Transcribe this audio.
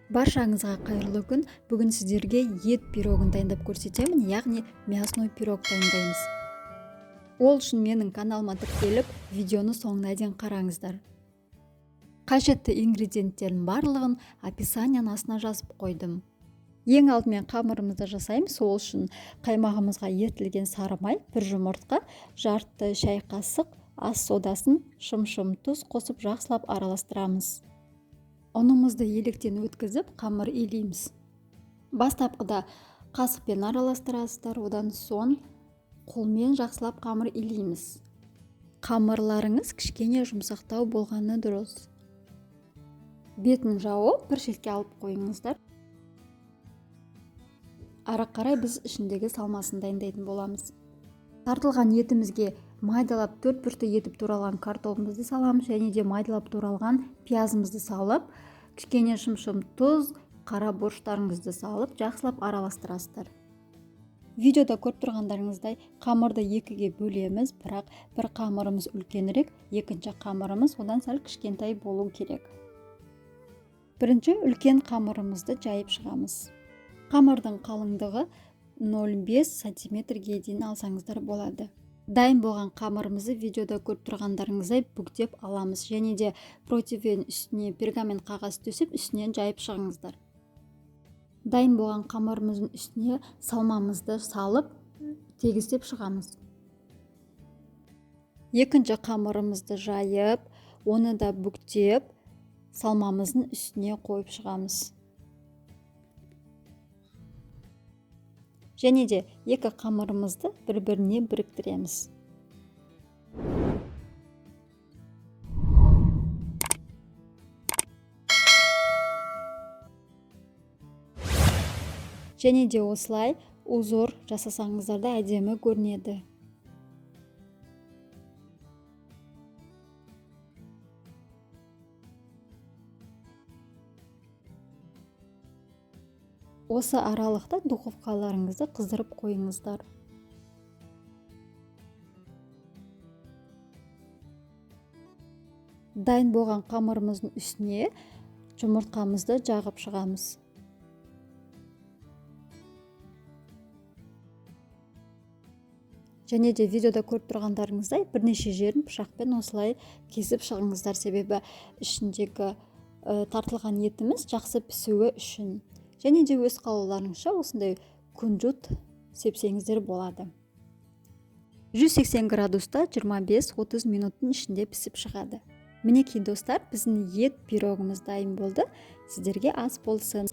Баршаңызға қайырлы күн. Бүгін сіздерге ет пирогын дайындап көрсетемін, яғни мясной пирог дайындаймыз. Ол үшін менің каналыма тіркеліп, видеоны соңына дейін қараңыздар. Қажетті ингредиенттердің барлығын описанияның астына жазып қойдым. Ең алдымен қамырымызды жасаймыз. Ол үшін қаймағымызға ерітілген сары май, бір жұмыртқа, жарты шай қасық ас содасын, шым тұз қосып жақсылап араластырамыз. Ұнымызды електен өткізіп, қамыр илейміз. Бастапқыда қасықпен араластырасыздар, одан соң қолмен жақсылап қамыр илейміз. Қамырларыңыз кішкене жұмсақтау болғаны дұрыс. Бетін жауып, бір шетке алып қойыңыздар. Ары қарай біз ішіндегі салмасын дайындайтын боламыз. Тартылған етімізге майдалап 4 бүрті етіп туралған картопымызды саламыз, және де майдалап туралған пиязымызды салып, кішкене шым тұз, қара бұрыштарыңызды салып, жақсылап араластырасыздар. Видеода көріп тұрғандарыңыздай қамырды екіге бөлеміз, бірақ бір қамырымыз үлкенірек, екінші қамырымыз одан сәл кішкентай болу керек. Бірінші үлкен қамырымызды жайып шығамыз. Қамырдың қалыңдығы 0,5 сантиметрге дейін алсаңыздар болады. Дайын болған қамырымызды видеода көріп тұрғандарыңыздай бүктеп аламыз, және де противен үстіне пергамент қағаз төсеп, үстінен жайып шығыңыздар. Дайын болған қамырымыздың үстіне салмамызды салып, тегістеп шығамыз. Екінші қамырымызды жайып, оны да бүктеп, салмамыздың үстіне қойып шығамыз. Және де екі қамырымызды бір-біріне біріктіреміз. Және де осылай узор жасасаңыздар да әдемі көрінеді. Осы аралықта духовкаларыңызды қыздырып қойыңыздар. Дайын болған қамырымыздың үстіне жұмыртқамызды жағып шығамыз. Және де видеода көріп тұрғандарыңыздай бірнеше жерін пышақпен осылай кесіп шығыңыздар, себебі ішіндегі тартылған етіміз жақсы пісуі үшін. Және де өз қалауларыңызша осындай күнжіт сепсеңіздер болады. 180 градуста 25-30 минуттың ішінде пісіп шығады. Мінекей достар, біздің ет пирогымыз дайын болды. Сіздерге ас болсын.